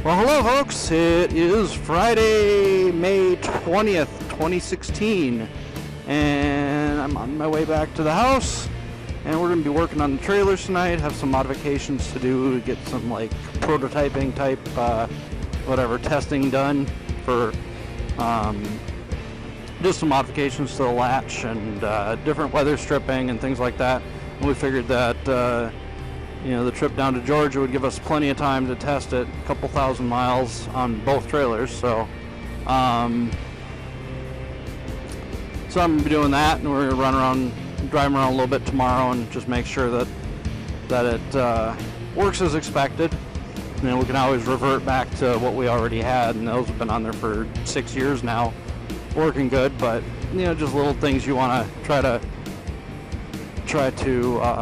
Well, hello folks, it is Friday, May 20th, 2016, and I'm on my way back to the house, and we're going to be working on the trailers tonight, have some modifications to do to get some like prototyping type, testing done for just some modifications to the latch and different weather stripping and things like that. And we figured that the trip down to Georgia would give us plenty of time to test it, a couple thousand miles on both trailers. So I'm going to be doing that, and we're going to drive around a little bit tomorrow and just make sure that it works as expected. We can always revert back to what we already had, and those have been on there for 6 years now, working good. But just little things you want to try to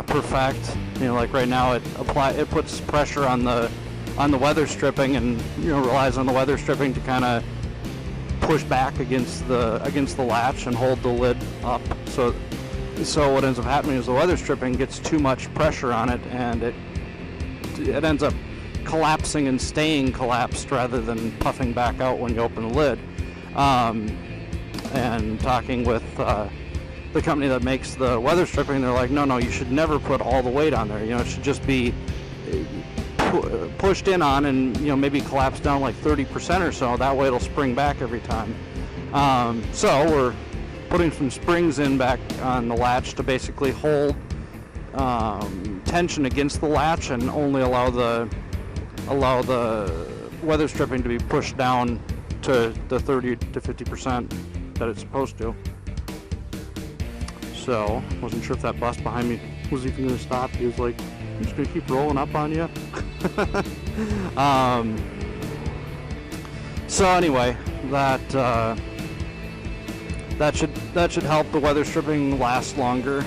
perfect. Like right now, it puts pressure on the weather stripping, and relies on the weather stripping to kind of push back against the latch and hold the lid up. So what ends up happening is the weather stripping gets too much pressure on it, and it ends up collapsing and staying collapsed rather than puffing back out when you open the lid. And talking with the company that makes the weather stripping, they're like, no, you should never put all the weight on there. It should just be pushed in on and maybe collapse down like 30% or so. That way it'll spring back every time. So we're putting some springs in back on the latch to basically hold tension against the latch and only allow the weather stripping to be pushed down to the 30 to 50% that it's supposed to. So, wasn't sure if that bus behind me was even going to stop. He was like, I'm just going to keep rolling up on you. So anyway, that should help the weather stripping last longer.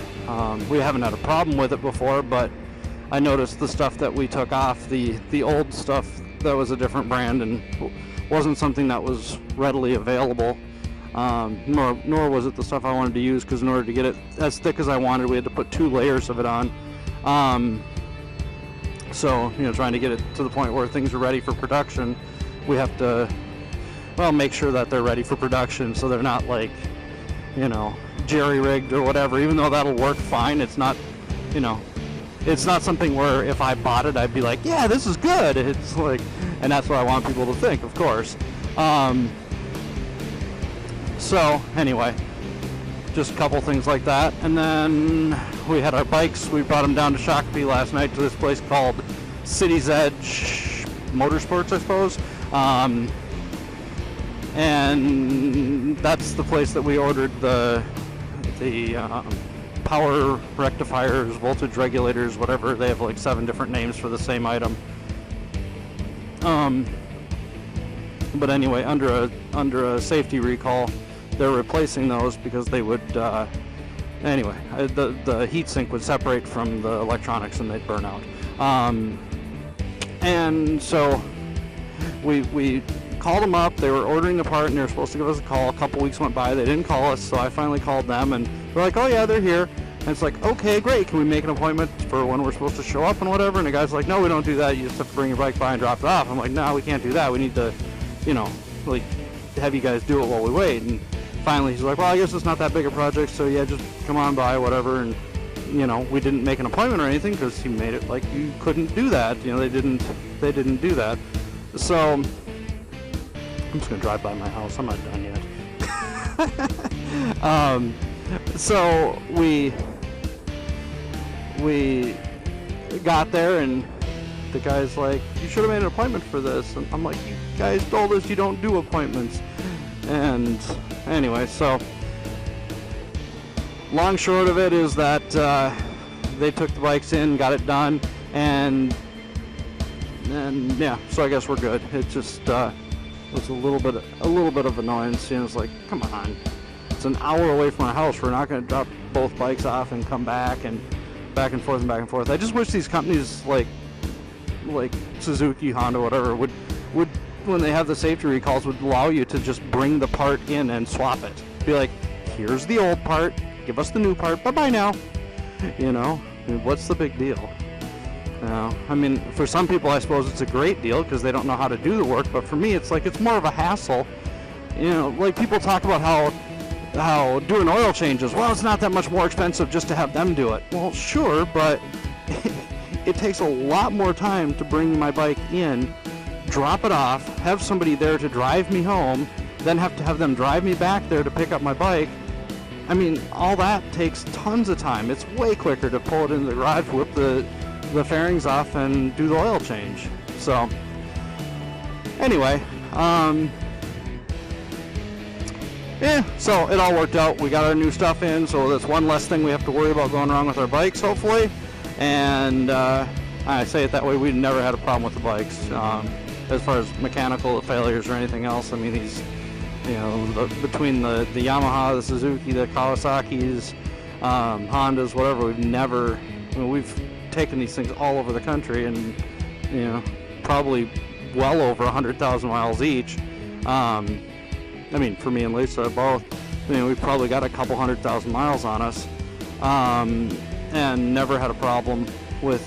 We haven't had a problem with it before, but I noticed the stuff that we took off, the old stuff that was a different brand and wasn't something that was readily available. Nor was it the stuff I wanted to use, because in order to get it as thick as I wanted, we had to put 2 layers of it on. So trying to get it to the point where things are ready for production, we have to make sure that they're ready for production, so they're not like jerry-rigged or whatever. Even though that'll work fine, it's not something where if I bought it I'd be like, yeah, this is good. It's like, and that's what I want people to think, of course. So anyway, just a couple things like that. And then we had our bikes. We brought them down to Shakopee last night to this place called Cities Edge Motorsports, I suppose. And that's the place that we ordered the power rectifiers, voltage regulators, whatever. They have like 7 different names for the same item. But anyway, under a safety recall, they're replacing those because they would, the heatsink would separate from the electronics and they'd burn out. And so we called them up. They were ordering the part and they were supposed to give us a call. A couple weeks went by. They didn't call us, so I finally called them and they're like, oh yeah, they're here. And it's like, okay, great. Can we make an appointment for when we're supposed to show up and whatever? And the guy's like, no, we don't do that. You just have to bring your bike by and drop it off. I'm like, no, we can't do that. We need to, have you guys do it while we wait. And finally he's like, well, I guess it's not that big a project, so yeah, just come on by, whatever. And we didn't make an appointment or anything because he made it like you couldn't do that. They didn't do that. So I'm just gonna drive by my house. I'm not done yet. So we got there and the guy's like, you should have made an appointment for this. And I'm like, you guys told us you don't do appointments. And anyway, so long short of it is that they took the bikes in, got it done, and yeah, so I guess we're good. It just was a little bit of annoyance. It's like, come on, it's an hour away from our house. We're not going to drop both bikes off and come back and back and forth and back and forth. I just wish these companies like Suzuki, Honda, whatever would when they have the safety recalls would allow you to just bring the part in and swap it. Be like, here's the old part, give us the new part, bye-bye now. What's the big deal? You know, I mean, for some people, I suppose it's a great deal because they don't know how to do the work. But for me, it's like it's more of a hassle. You know, like people talk about how doing oil changes. Well, it's not that much more expensive just to have them do it. Well, sure, but it takes a lot more time to bring my bike in, drop it off, have somebody there to drive me home, then have to have them drive me back there to pick up my bike. I mean, all that takes tons of time. It's way quicker to pull it into the garage, whip the fairings off, and do the oil change. So, anyway, yeah, so it all worked out. We got our new stuff in, so that's one less thing we have to worry about going wrong with our bikes, hopefully. And I say it that way, we've never had a problem with the bikes. As far as mechanical failures or anything else, I mean, he's, you know, between the Yamaha, the Suzuki, the Kawasaki's, Hondas, whatever, we've taken these things all over the country, and, you know, probably well over 100,000 miles each. I mean, for me and Lisa both, you know, we've probably got a couple 100,000 miles on us, and never had a problem with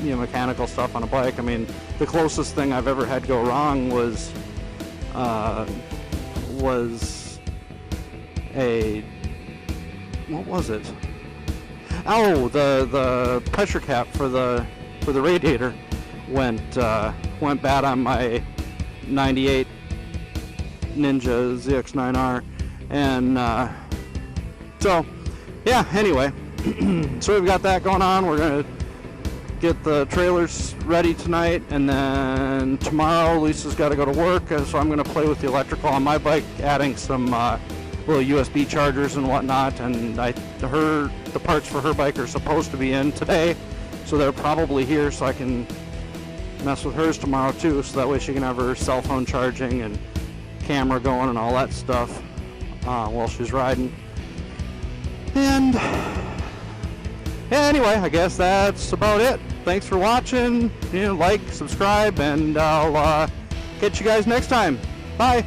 you know, mechanical stuff on a bike. I mean, the closest thing I've ever had go wrong was what was it? Oh, the pressure cap for the radiator went bad on my '98 Ninja ZX9R, and so yeah. Anyway, so we've got that going on. We're gonna get the trailers ready tonight, and then tomorrow Lisa's got to go to work, so I'm going to play with the electrical on my bike, adding some little USB chargers and whatnot. And the parts for her bike are supposed to be in today, so they're probably here, so I can mess with hers tomorrow too, so that way she can have her cell phone charging and camera going and all that stuff while she's riding. And anyway, I guess that's about it. Thanks for watching. You know, like, subscribe, and I'll catch you guys next time. Bye.